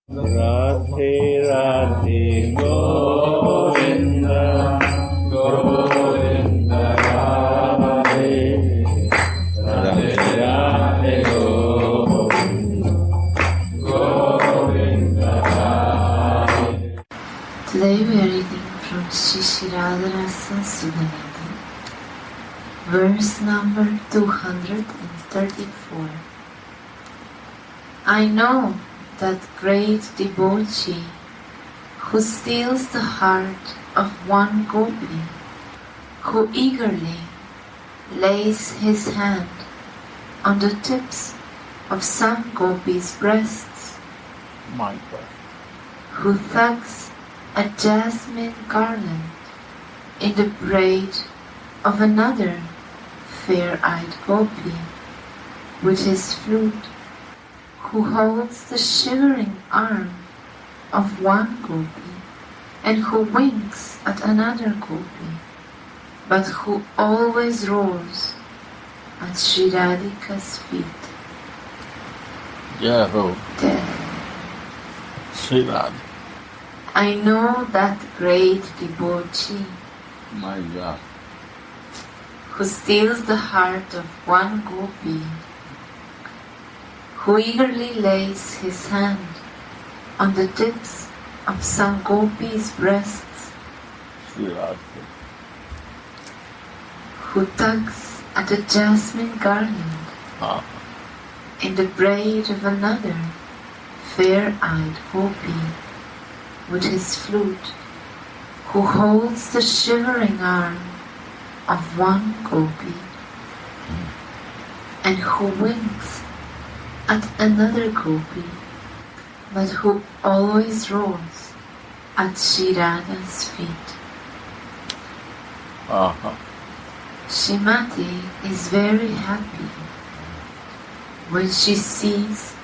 Radhe Radhe Govinda Govinda Radhe Radhe Radhe Govinda Govinda Radhe. Today we are reading from Radha Rasa Sudhanidhi, verse number 234. I know that great devotee who steals the heart of one gopi, who eagerly lays his hand on the tips of some gopi's breasts, who tugs a jasmine garland in the braid of another fair-eyed gopi with his flute, who holds the shivering arm of one gopi and who winks at another gopi, but who always rolls at Sri Radhika's feet. Jai Sri Radha. I know that great devotee My God. who steals the heart of one gopi, who eagerly lays his hand on the tips of some gopi's breasts, Sri Radha. who tugs at a jasmine garland in the braid of another fair-eyed gopi with his flute, who holds the shivering arm of one gopi and who winks at another gopi, but who always rolls at Sri Radha's feet. Shrimati is very happy when she sees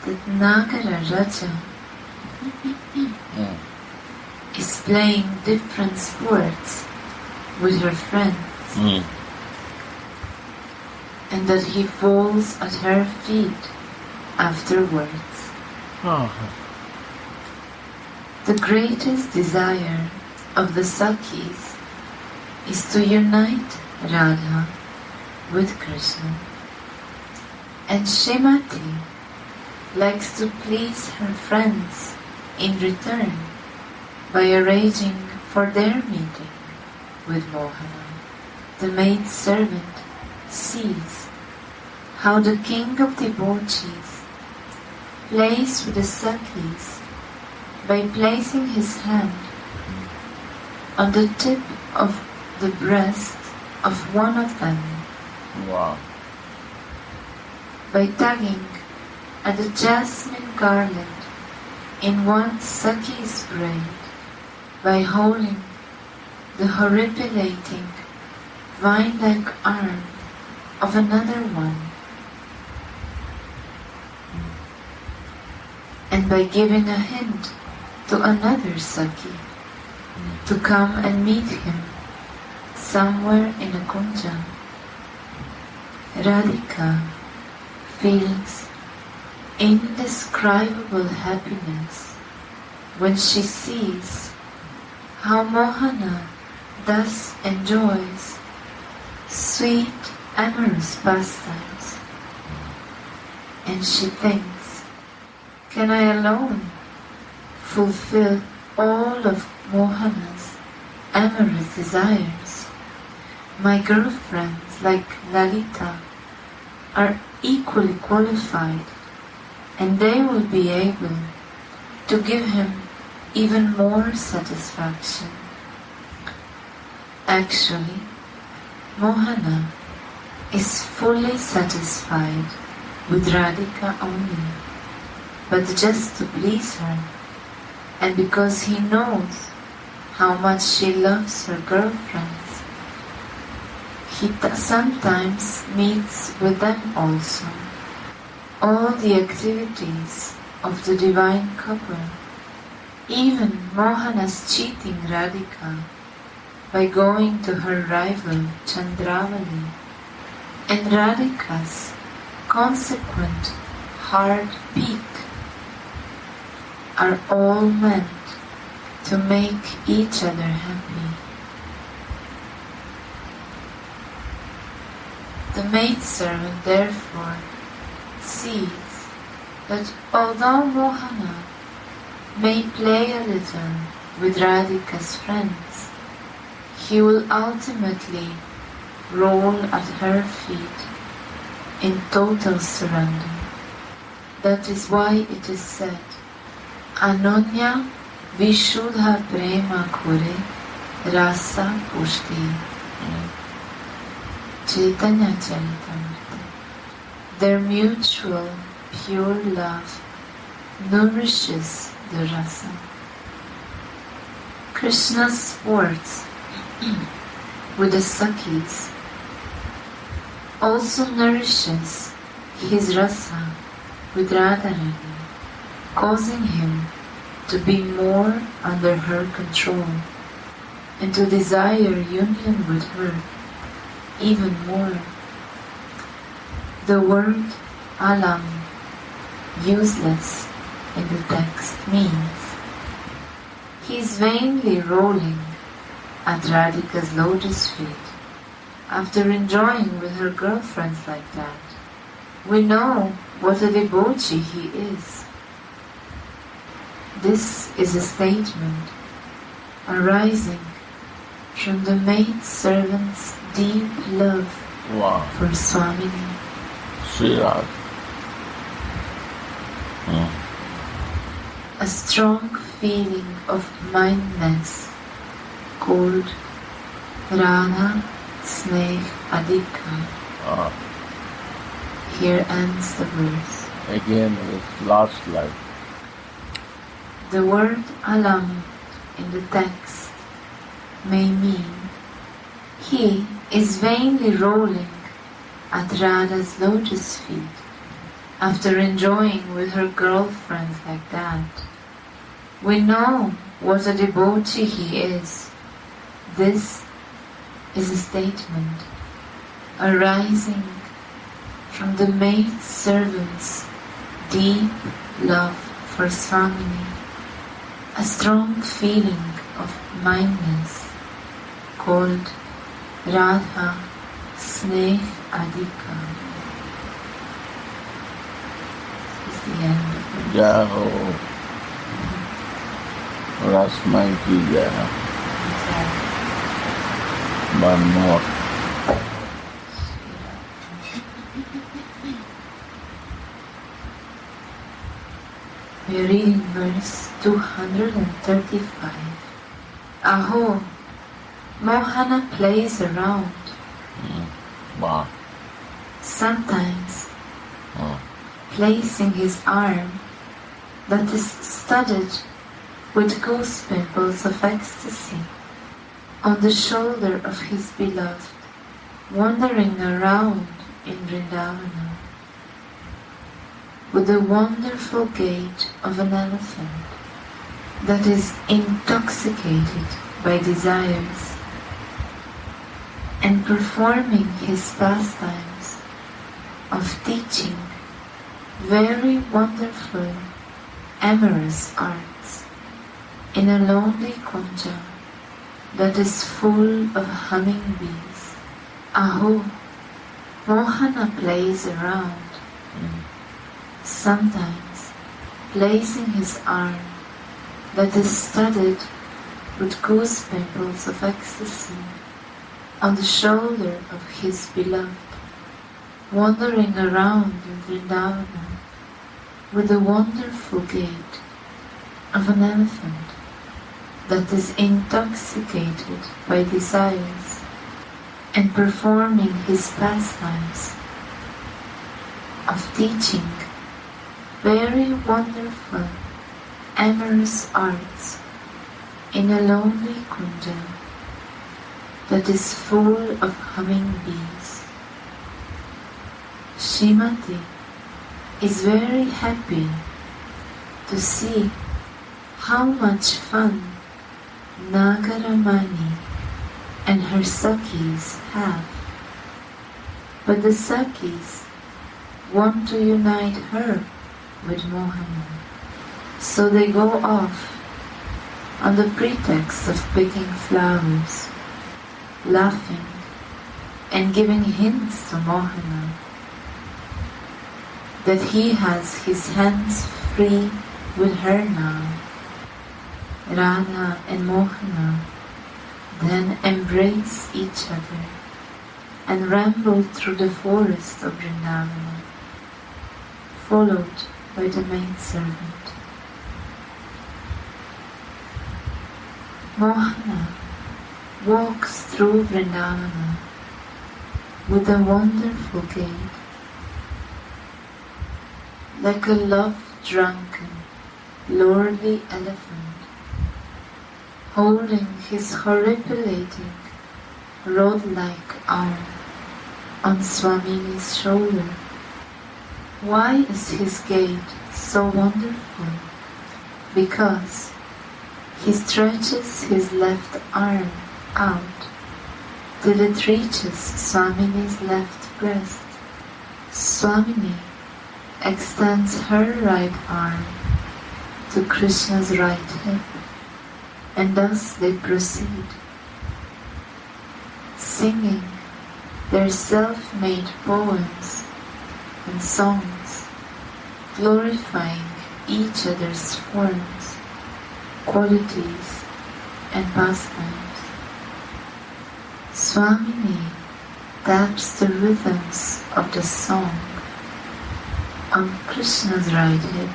that Nagara Raja is playing different sports with her friends, and that he falls at her feet afterwards. The greatest desire of the Sakhis is to unite Radha with Krishna, and Shrimati likes to please her friends in return by arranging for their meeting with Mohana. The maid servant sees how the king of devotees plays with the Sakhis by placing his hand on the tip of the breast of one of them, by tugging at the jasmine garland in one Sakhi's braid, by holding the horripilating vine-like arm of another one, and by giving a hint to another Sakhi to come and meet him somewhere in a kunja. Radhika feels indescribable happiness when she sees how Mohana thus enjoys sweet, amorous pastimes, and she thinks, can I alone fulfill all of Mohana's amorous desires? My girlfriends like Lalita are equally qualified, and they will be able to give him even more satisfaction. Actually, Mohana is fully satisfied with Radhika only, but just to please her, and because he knows how much she loves her girlfriends, he sometimes meets with them also. All the activities of the divine couple, even Mohana's cheating Radhika by going to her rival Chandravali, and Radhika's consequent hard peak are all meant to make each other happy. The maidservant therefore sees that although Mohana may play a little with Radhika's friends, he will ultimately roll at her feet in total surrender. That is why it is said, Ananya Vishuddha Prema Kure Rasa Pushti. Chaitanya Charitamrita. Their mutual pure love nourishes the rasa. Krishna's sports with the Sakhis also nourishes his rasa with Radharani, causing him to be more under her control and to desire union with her even more. The word alam, useless in the text, means he is vainly rolling at Radhika's lotus feet after enjoying with her girlfriends like that. We know what a debauchee he is. This is a statement arising from the maidservant's deep love for Swamini. Sri Radha. A strong feeling of mindness called Radha Sneh Adhika. Here ends the verse. Again, his last life. The word alam in the text may mean he is vainly rolling at Radha's lotus feet after enjoying with her girlfriends like that. We know what a debauchee he is. This is a statement arising from the maidservant's deep love for Swamini, a strong feeling of mindness called Radha Sneh Adhika. This is the end of it. Jai Ho. Rasmai ki jai. One more. We are reading verse 235. Aho, Mohana plays around. Wow. Sometimes placing his arm that is studded with goose pimples of ecstasy on the shoulder of his beloved, wandering around in Vrindavana with the wonderful gait of an elephant that is intoxicated by desires, and performing his pastimes of teaching very wonderful amorous arts in a lonely kunja that is full of humming bees. Aho, Mohana plays around, sometimes placing his arm that is studded with goose pimples of ecstasy on the shoulder of his beloved, wandering around in Vrindavana with the wonderful gait of an elephant that is intoxicated by desires, and performing his pastimes of teaching very wonderful amorous arts in a lonely kunja that is full of humming bees. Srimati is very happy to see how much fun Nagaramani and her Sakhis have. But the Sakhis want to unite her with Mohana. So they go off on the pretext of picking flowers, laughing and giving hints to Mohana that he has his hands free with her now. Radha and Mohana then embrace each other and ramble through the forest of Vrindavana, followed by the maidservant. Mohana walks through Vrindavana with a wonderful gait, like a love-drunken, lordly elephant, holding his horripilating, rod-like arm on Swamini's shoulder. Why is his gait so wonderful? Because he stretches his left arm out till it reaches Swamini's left breast. Swamini extends her right arm to Krishna's right hip, and thus they proceed, singing their self-made poems and songs, glorifying each other's forms, qualities, and pastimes. Swamini taps the rhythms of the song on Krishna's right hip,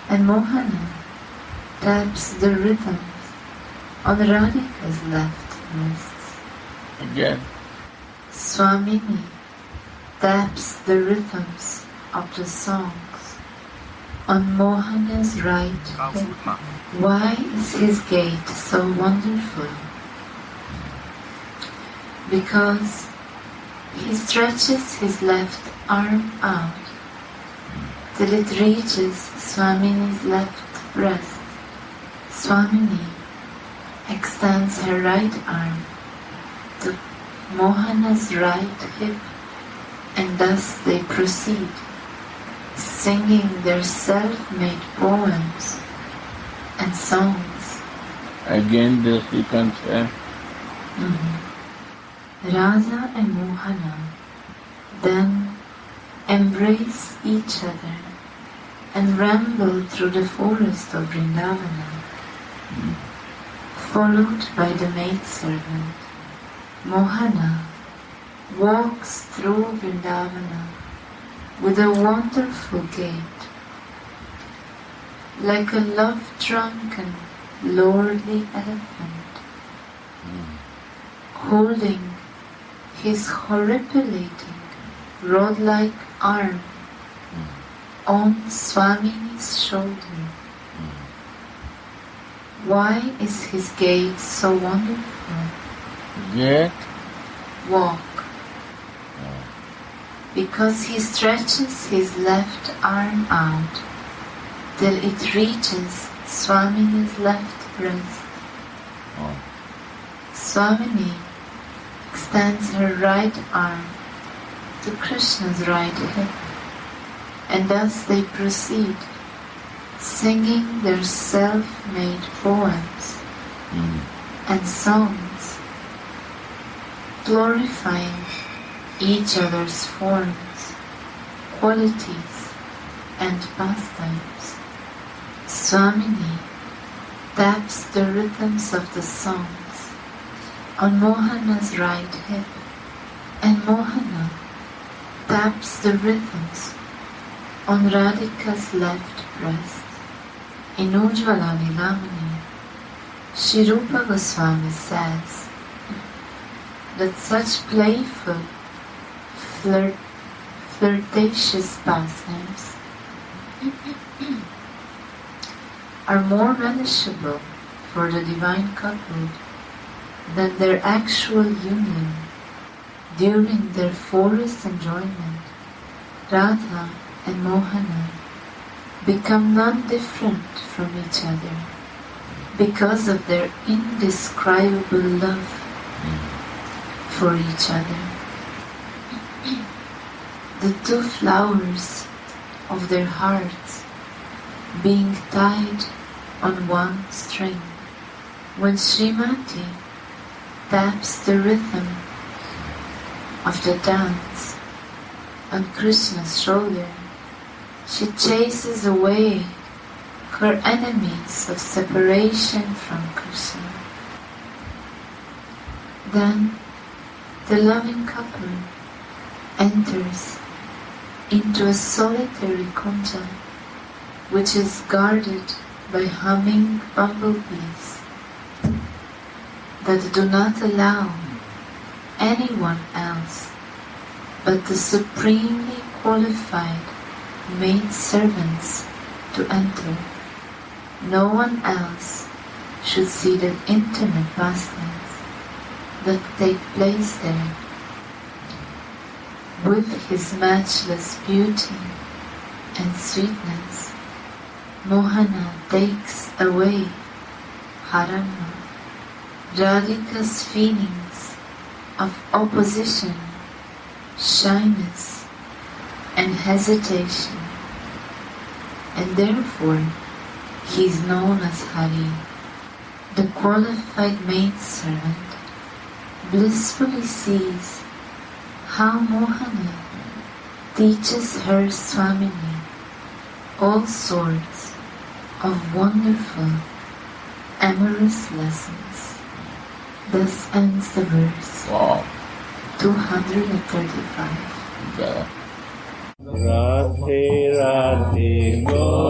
and Mohana taps the rhythms on Radhika's left wrist. Again. Swamini taps the rhythms of the songs on Mohana's right hip. Why is his gait so wonderful? Because he stretches his left arm out till it reaches Swamini's left breast. Swamini extends her right arm to Mohana's right hip, and thus they proceed, singing their self-made poems and songs. Again this you can say. Radha and Mohana then embrace each other and ramble through the forest of Vrindavana, followed by the maidservant. Mohana walks through Vrindavana with a wonderful gait, like a love-drunken, lordly elephant, holding his horripilating, rod-like arm on Swamini's shoulder. Why is his gait so wonderful? Gait? Walk. Because he stretches his left arm out till it reaches Swamini's left breast. Swamini extends her right arm to Krishna's right hip, and thus they proceed, singing their self-made poems and songs, glorifying each other's forms, qualities, and pastimes. Swamini taps the rhythms of the songs on Mohana's right hip, and Mohana taps the rhythms on Radhika's left breast. In Ujjvala Nilamani, Shri Rupa Goswami says that such playful, flirtatious pastimes are more relishable for the divine couple than their actual union. During their forest enjoyment, Radha and Mohana become non-different from each other because of their indescribable love for each other. The two flowers of their hearts being tied on one string. When Srimati taps the rhythm of the dance on Krishna's shoulder, she chases away her enemies of separation from Krishna. Then the loving couple enters into a solitary kunja which is guarded by humming bumblebees that do not allow anyone else but the supremely qualified maidservants to enter. No one else should see the intimate pastimes that take place there. With his matchless beauty and sweetness, Mohana takes away Harama, Radhika's feelings of opposition, shyness, and hesitation, and therefore he is known as Hari. The qualified maidservant blissfully sees how Mohana teaches her Swamini all sorts of wonderful amorous lessons. Thus ends the verse. Wow. 235. Yeah. Radhe Radhe Go